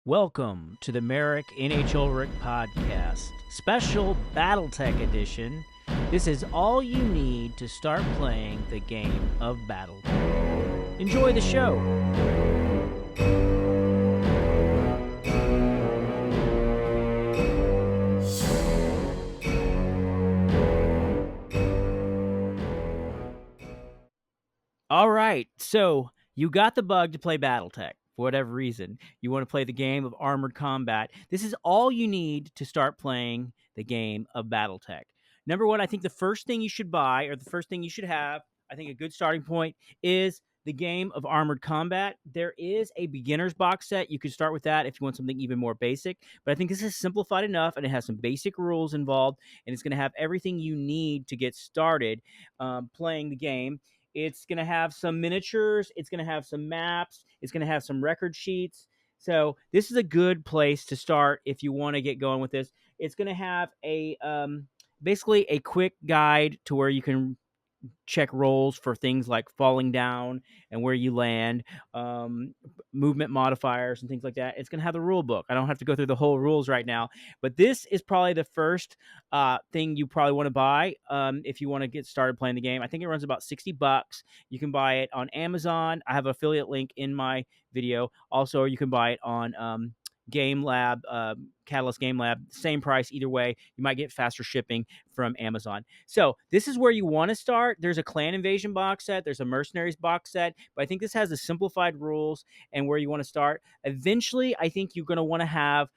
Welcome to the Merick N H Ulrik podcast, special Battletech edition. This is all you need to start playing the game of Battletech. Enjoy the show. All right, so you got the bug to play Battletech. For whatever reason, you want to play the game of Armored Combat. This is all you need to start playing the game of Battletech. Number one, I think the first thing you should buy, or the first thing you should have, I think a good starting point is the game of Armored Combat. There is a beginner's box set. You could start with that if you want something even more basic. But I think this is simplified enough, and it has some basic rules involved, and it's going to have everything you need to get started playing the game. It's going to have some miniatures. It's going to have some maps. It's going to have some record sheets. So this is a good place to start if you want to get going with this. It's going to have a basically a quick guide to where you can check rolls for things like falling down and where you land, movement modifiers and things like that. It's going to have the rule book. I don't have to go through the whole rules right now, but this is probably the first thing you probably want to buy if you want to get started playing the game. I think it runs about $60. You can buy it on Amazon. I have an affiliate link in my video. Also, you can buy it on Game Lab, Catalyst Game Lab, same price either way. You might get faster shipping from Amazon. So this is where you want to start. There's a Clan Invasion box set. There's a Mercenaries box set. But I think this has the simplified rules and where you want to start. Eventually, I think you're going to want to have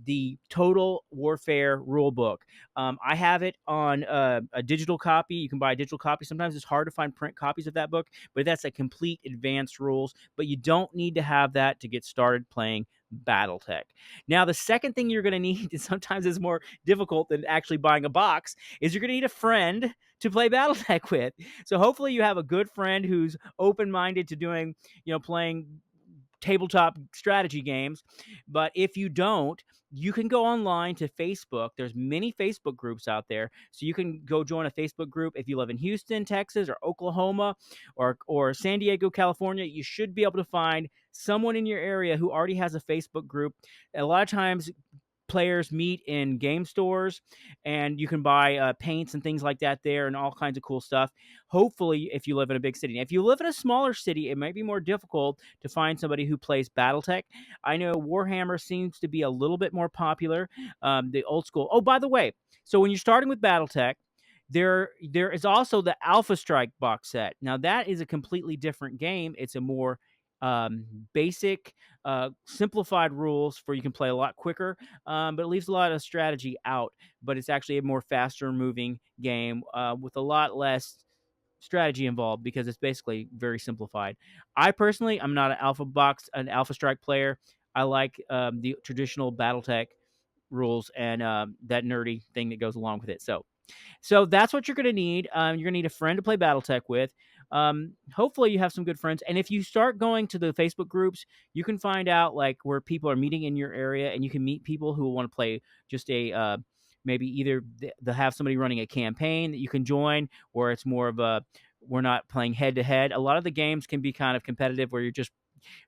the Total Warfare rule book. I have it on a digital copy. You can buy a digital copy. Sometimes it's hard to find print copies of that book, but that's a complete advanced rules. But you don't need to have that to get started playing Battletech. Now, the second thing you're going to need, and sometimes it's more difficult than actually buying a box, is you're going to need a friend to play Battletech with. So hopefully you have a good friend who's open-minded to doing, playing tabletop strategy games. But if you don't, you can go online to Facebook. There's many Facebook groups out there. So you can go join a Facebook group if you live in Houston, Texas, or Oklahoma, or San Diego, California. You should be able to find someone in your area who already has a Facebook group. A lot of times players meet in game stores, and you can buy paints and things like that there and all kinds of cool stuff. Hopefully, if you live in a big city. If you live in a smaller city, it might be more difficult to find somebody who plays Battletech. I know Warhammer seems to be a little bit more popular, the old school. Oh, by the way, so when you're starting with Battletech, there is also the Alpha Strike box set. Now, that is a completely different game. It's a more basic, simplified rules for you can play a lot quicker, but it leaves a lot of strategy out. But it's actually a more faster moving game with a lot less strategy involved because it's basically very simplified. I personally, I'm not an Alpha Strike player. I like the traditional Battletech rules and that nerdy thing that goes along with it. So that's what you're going to need. You're going to need a friend to play Battletech with. Hopefully you have some good friends. And if you start going to the Facebook groups, you can find out like where people are meeting in your area, and you can meet people who want to play just a maybe either they'll have somebody running a campaign that you can join, or it's more of a we're not playing head to head. A lot of the games can be kind of competitive where you're just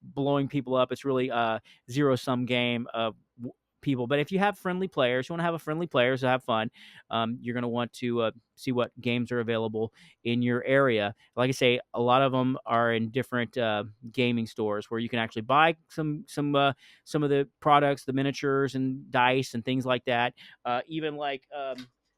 blowing people up. It's really a zero-sum game of people. But if you have friendly players, you want to have a friendly players to have fun, you're going to want to see what games are available in your area. Like I say, a lot of them are in different gaming stores where you can actually buy some of the products, the miniatures and dice and things like that. Even like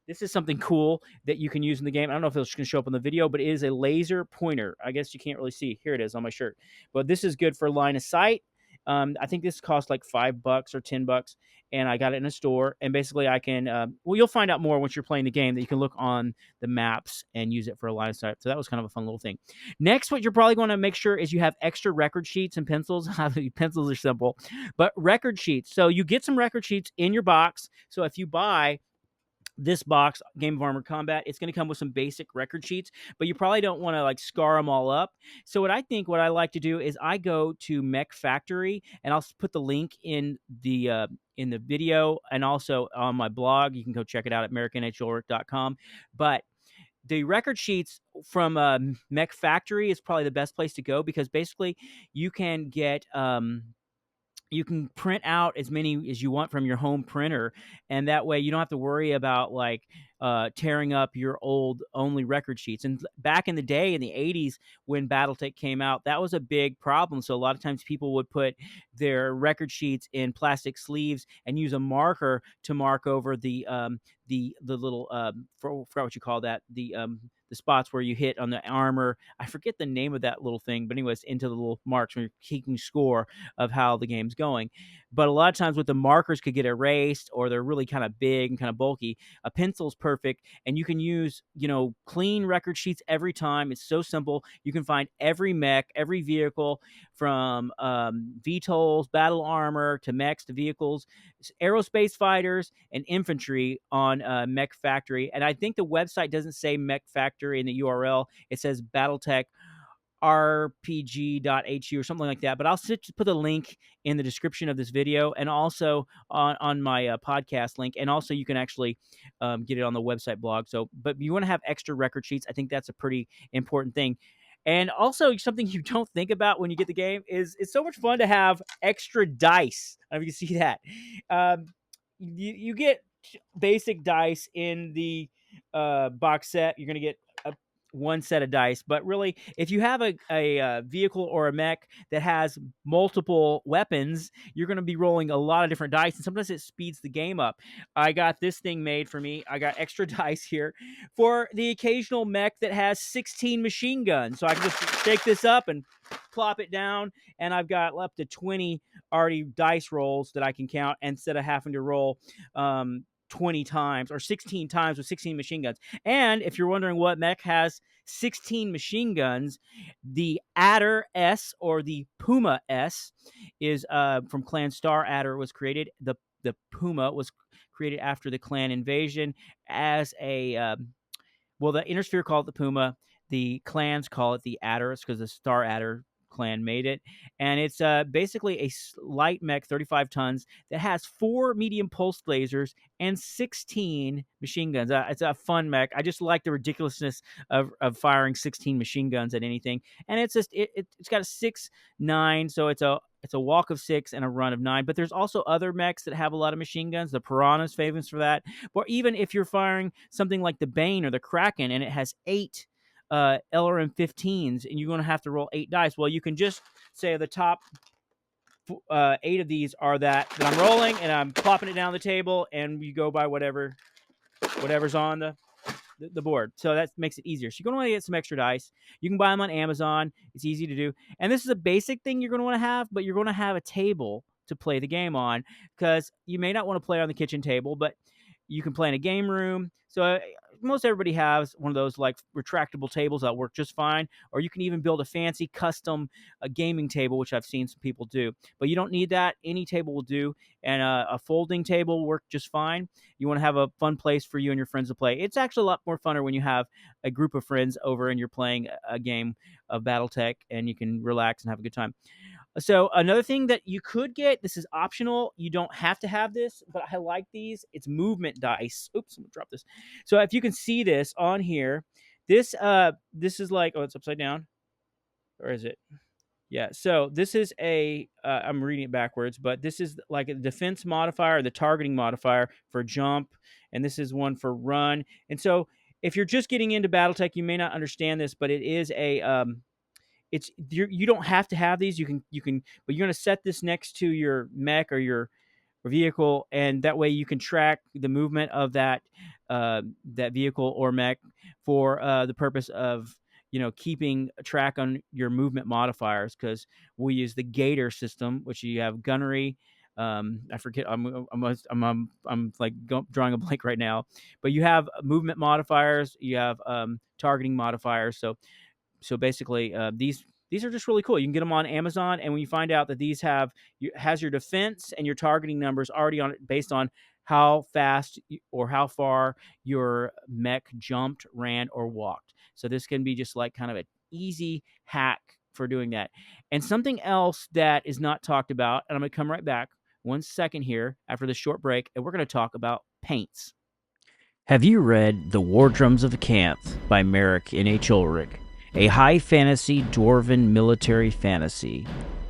this is something cool that you can use in the game. I don't know if it's going to show up on the video, but it is a laser pointer. I guess you can't really see. Here it is on my shirt. But this is good for line of sight. I think this cost like $5 or $10, and I got it in a store. And basically, I can. You'll find out more once you're playing the game that you can look on the maps and use it for a line of sight. So that was kind of a fun little thing. Next, what you're probably going to make sure is you have extra record sheets and pencils. Pencils are simple, but record sheets. So you get some record sheets in your box. So if you buy this box, Game of Armored Combat, it's going to come with some basic record sheets, but you probably don't want to like scar them all up. So what I like to do is I go to Mech Factory, and I'll put the link in the video and also on my blog. You can go check it out at mericknhulrik.com. But the record sheets from Mech Factory is probably the best place to go because basically you can get you can print out as many as you want from your home printer, and that way you don't have to worry about like tearing up your old only record sheets. And back in the day, in the 80s, when Battletech came out, that was a big problem. So a lot of times people would put their record sheets in plastic sleeves and use a marker to mark over the little forgot what you call that, the spots where you hit on the armor. I forget the name of that little thing, but anyways, into the little marks when you're keeping score of how the game's going. But a lot of times with the markers could get erased, or they're really kind of big and kind of bulky. A pencil's perfect, and you can use, clean record sheets every time. It's so simple. You can find every mech, every vehicle, from VTOLs, battle armor, to mechs, to vehicles, aerospace fighters, and infantry on Mech Factory. And I think the website doesn't say Mech Factory in the URL. It says Battletech rpg.hu or something like that. But I'll put the link in the description of this video, and also on my podcast link. And also you can actually get it on the website blog. So, but you want to have extra record sheets. I think that's a pretty important thing. And also, something you don't think about when you get the game is it's so much fun to have extra dice. I don't know if you can see that. You get basic dice in the box set. You're going to get one set of dice, but really, if you have a vehicle or a mech that has multiple weapons, you're going to be rolling a lot of different dice, and sometimes it speeds the game up. I got this thing made for me. I got extra dice here for the occasional mech that has 16 machine guns, so I can just shake this up and plop it down, and I've got up to 20 already dice rolls that I can count instead of having to roll 20 times or 16 times with 16 machine guns. And if you're wondering what mech has 16 machine guns, the Adder S, or the Puma S, is from Clan Star Adder was created. The Puma was created after the clan invasion as a well, the Inner Sphere called it the Puma. The clans call it the Adder. It's because the Star Adder clan made it. And it's basically a light mech, 35 tons, that has 4 medium pulse lasers and 16 machine guns. It's a fun mech. I just like the ridiculousness of firing 16 machine guns at anything. And it's just it's got a 6.9, so it's a walk of 6 and a run of 9. But there's also other mechs that have a lot of machine guns. The Piranha's famous for that. Or even if you're firing something like the Bane or the Kraken, and it has 8 LRM-15s, and you're going to have to roll 8 dice. Well, you can just say the top 8 of these are that I'm rolling, and I'm plopping it down the table, and you go by whatever's on the board. So that makes it easier. So you're going to want to get some extra dice. You can buy them on Amazon. It's easy to do. And this is a basic thing you're going to want to have, but you're going to have a table to play the game on, because you may not want to play on the kitchen table, but you can play in a game room. So most everybody has one of those like retractable tables that work just fine, or you can even build a fancy custom gaming table, which I've seen some people do. But you don't need that. Any table will do, and a folding table will work just fine. You want to have a fun place for you and your friends to play. It's actually a lot more funner when you have a group of friends over and you're playing a game of Battletech, and you can relax and have a good time. So another thing that you could get, this is optional. You don't have to have this, but I like these. It's movement dice. Oops, I'm gonna drop this. So if you can see this on here, this is like, oh, it's upside down. Or is it? Yeah, so this is I'm reading it backwards, but this is like a defense modifier, the targeting modifier for jump, and this is one for run. And so if you're just getting into Battletech, you may not understand this, but it is you don't have to have these. You can, but you're going to set this next to your mech or your vehicle, and that way you can track the movement of that vehicle or mech for the purpose of keeping track on your movement modifiers. Because we use the Gator system, which you have gunnery. I forget. I'm like drawing a blank right now, but you have movement modifiers. You have targeting modifiers. So basically, these are just really cool. You can get them on Amazon, and when you find out that these has your defense and your targeting numbers already on it, based on how fast or how far your mech jumped, ran, or walked. So this can be just like kind of an easy hack for doing that. And something else that is not talked about, and I'm going to come right back 1 second here after this short break, and we're going to talk about paints. Have you read The War Drums of Canth by Merick N H Ulrik? A high fantasy dwarven military fantasy,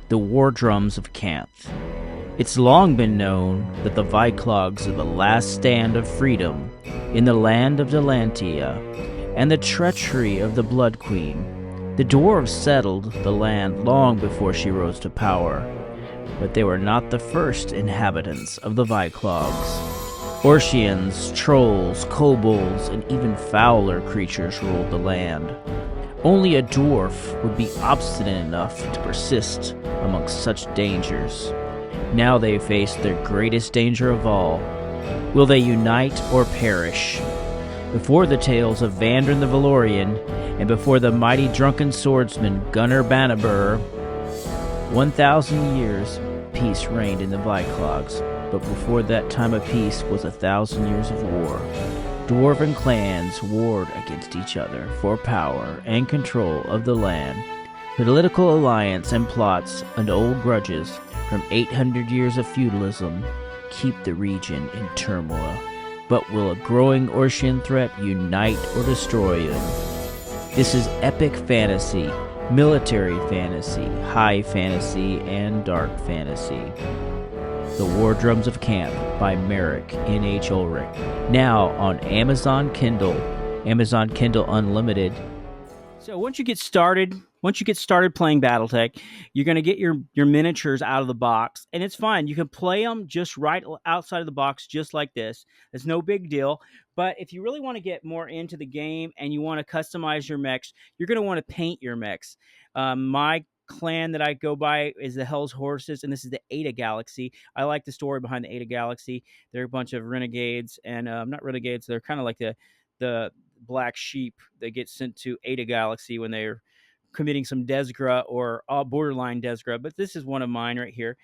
The War Drums of Canth. It's long been known that the Viclogs are the last stand of freedom in the land of Delantia, and the treachery of the Blood Queen. The dwarves settled the land long before she rose to power, but they were not the first inhabitants of the Viclogs. Orcians, trolls, kobolds, and even fouler creatures ruled the land. Only a dwarf would be obstinate enough to persist amongst such dangers. Now they face their greatest danger of all. Will they unite or perish? Before the tales of Vandrin the Valorian, and before the mighty drunken swordsman Gunnar Bannerbur, 1,000 years peace reigned in the Viclogs, but before that time of peace was 1,000 years of war. Dwarven clans warred against each other for power and control of the land. Political alliance and plots and old grudges from 800 years of feudalism keep the region in turmoil. But will a growing Orcian threat unite or destroy them? This is epic fantasy, military fantasy, high fantasy, and dark fantasy. The War Drums of Camp by Merick N H Ulrik. Now on Amazon Kindle, Amazon Kindle Unlimited. So once you get started playing Battletech, you're going to get your miniatures out of the box, and it's fine. You can play them just right outside of the box, just like this. It's no big deal. But if you really want to get more into the game and you want to customize your mechs, you're going to want to paint your mechs. My clan that I go by is the Hell's Horses, and this is the Ada Galaxy. I like the story behind the Ada Galaxy. They're a bunch of renegades, and not renegades. They're kind of like the black sheep that get sent to Ada Galaxy when they're committing some Desgra or borderline Desgra. But this is one of mine right here.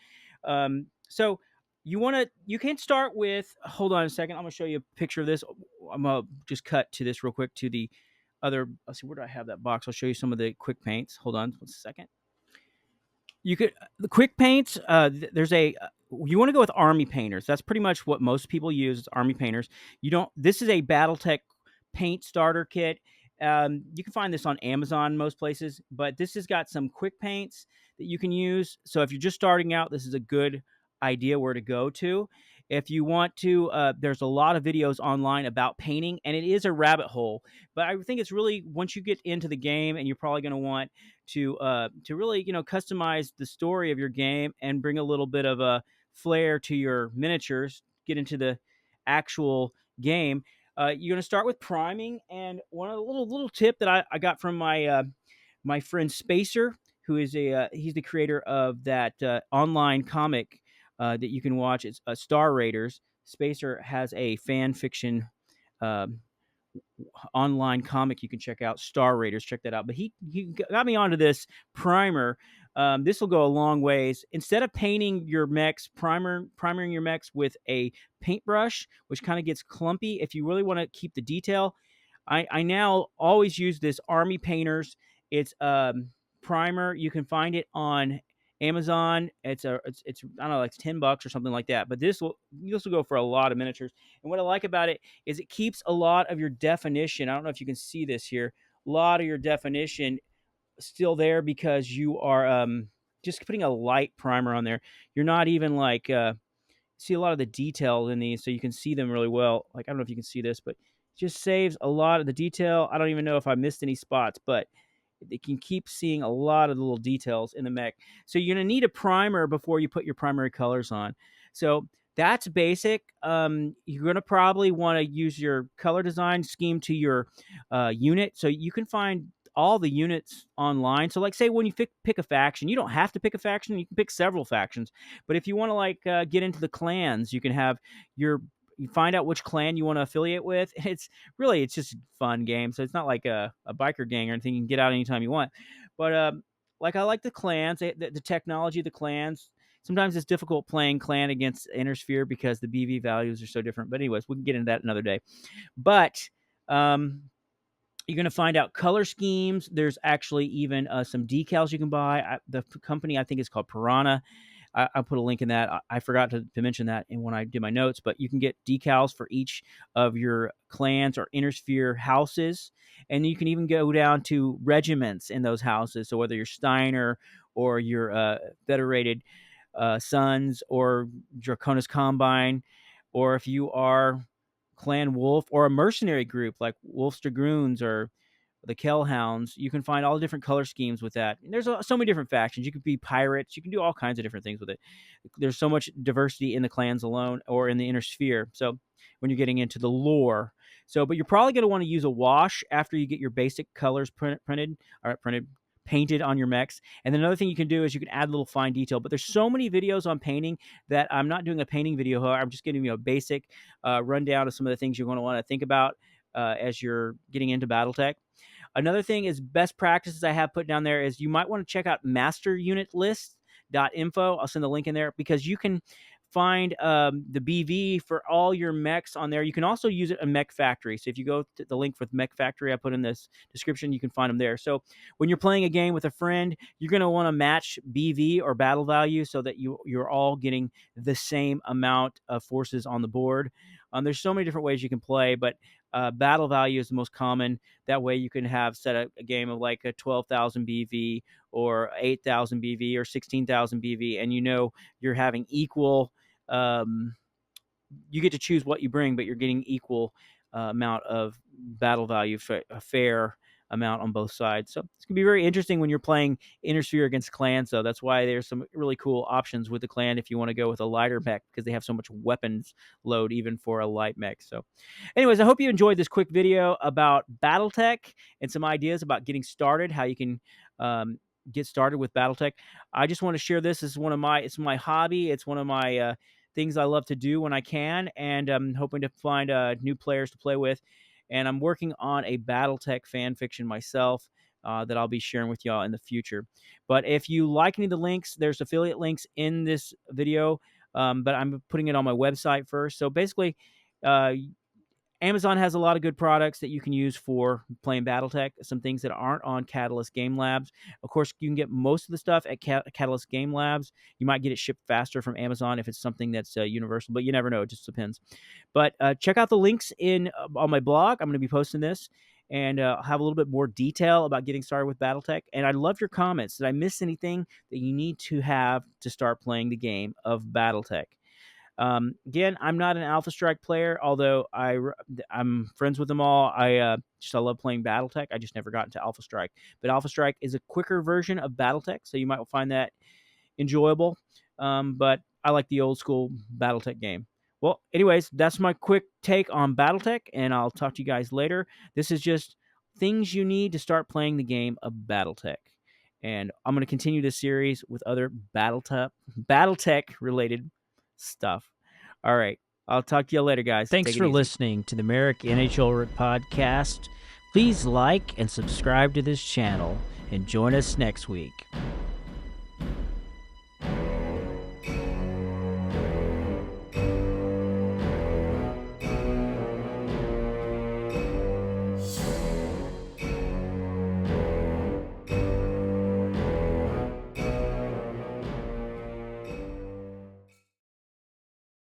So you can start with. Hold on a second. I'm gonna show you a picture of this. I'm gonna just cut to this real quick to the other. Let's see, where do I have that box? I'll show you some of the quick paints. Hold on 1 second. You could the quick paints. There's a you want to go with army painters. That's pretty much what most people use. Is army painters. You don't. This is a BattleTech paint starter kit. You can find this on Amazon most places, but this has got some quick paints that you can use. So if you're just starting out, this is a good idea where to go to. If you want to, there's a lot of videos online about painting, and it is a rabbit hole. But I think it's really once you get into the game, and you're probably going to want to really customize the story of your game and bring a little bit of a flair to your miniatures. Get into the actual game. You're going to start with priming, and one of the little tip that I got from my friend Spacer, who is he's the creator of that online comic that you can watch. It's Star Raiders. Spacer has a fan fiction um, online comic you can check out, Star Raiders. Check that out. But he got me onto this primer. This will go a long ways. Instead of painting your mechs, primering your mechs with a paintbrush, which kind of gets clumpy, if you really want to keep the detail, I now always use this Army Painters. It's primer. You can find it on Amazon. It's I don't know, like $10 or something like that. But this will go for a lot of miniatures. And what I like about it is it keeps a lot of your definition. I don't know if you can see this here. A lot of your definition still there because you are just putting a light primer on there. You're not even like see a lot of the detail in these, so you can see them really well. Like I don't know if you can see this, but it just saves a lot of the detail. I don't even know if I missed any spots, but you can keep seeing a lot of the little details in the mech. So you're going to need a primer before you put your primary colors on. So that's basic. You're going to probably want to use your color design scheme to your unit. So you can find all the units online. So like say when you pick a faction, you don't have to pick a faction. You can pick several factions. But if you want to like get into the clans, you can have you find out which clan you want to affiliate with. It's just a fun game. So it's not like a biker gang or anything. You can get out anytime you want. But like I like the clans, the technology of the clans. Sometimes it's difficult playing clan against Intersphere because the BV values are so different. But anyways, we can get into that another day. But you're going to find out color schemes. There's actually even some decals you can buy. The company I think is called Piranha. I'll put a link in that. I forgot to mention that when I did my notes, but you can get decals for each of your clans or Intersphere houses, and you can even go down to regiments in those houses. So whether you're Steiner or you're Federated, Sons or Draconis Combine, or if you are Clan Wolf or a mercenary group like Wolf's Dragoons or the Kellhounds, you can find all the different color schemes with that. And there's so many different factions. You could be pirates. You can do all kinds of different things with it. There's so much diversity in the clans alone or in the inner sphere. So when you're getting into the lore, but you're probably going to want to use a wash after you get your basic colors painted on your mechs. And then another thing you can do is you can add a little fine detail. But there's so many videos on painting that I'm not doing a painting video. I'm just giving you a basic rundown of some of the things you're going to want to think about as you're getting into Battletech. Another thing is best practices I have put down there is you might want to check out masterunitlist.info. I'll send the link in there because you can find the BV for all your mechs on there. You can also use it in Mech Factory. So if you go to the link for Mech Factory I put in this description, you can find them there. So when you're playing a game with a friend, you're going to want to match BV or battle value so that you're all getting the same amount of forces on the board. There's so many different ways you can play, but battle value is the most common. That way you can have set a game of like a 12,000 BV or 8,000 BV or 16,000 BV, and you're having equal. You get to choose what you bring, but you're getting equal amount of battle value, a fair amount on both sides. So it's going to be very interesting when you're playing Inner Sphere against clans, though. That's why there's some really cool options with the clan if you want to go with a lighter mech, because they have so much weapons load even for a light mech. So anyways, I hope you enjoyed this quick video about Battletech and some ideas about getting started, how you can get started with Battletech. I just want to share this. It's my hobby. It's one of my things I love to do when I can, and I'm hoping to find new players to play with. And I'm working on a Battletech fan fiction myself that I'll be sharing with y'all in the future. But if you like any of the links, there's affiliate links in this video, but I'm putting it on my website first. So basically, Amazon has a lot of good products that you can use for playing Battletech, some things that aren't on Catalyst Game Labs. Of course, you can get most of the stuff at Catalyst Game Labs. You might get it shipped faster from Amazon if it's something that's universal, but you never know. It just depends. But check out the links on my blog. I'm going to be posting this and have a little bit more detail about getting started with Battletech. And I love your comments. Did I miss anything that you need to have to start playing the game of Battletech? Again, I'm not an Alpha Strike player, although I'm friends with them all. I love playing Battletech. I just never got into Alpha Strike. But Alpha Strike is a quicker version of Battletech, so you might find that enjoyable. But I like the old school Battletech game. Well, anyways, that's my quick take on Battletech, and I'll talk to you guys later. This is just things you need to start playing the game of Battletech. And I'm going to continue this series with other Battletech related stuff. All right. I'll talk to you later, guys. Thanks for listening to the Merick N H Ulrik podcast. Please like and subscribe to this channel and join us next week.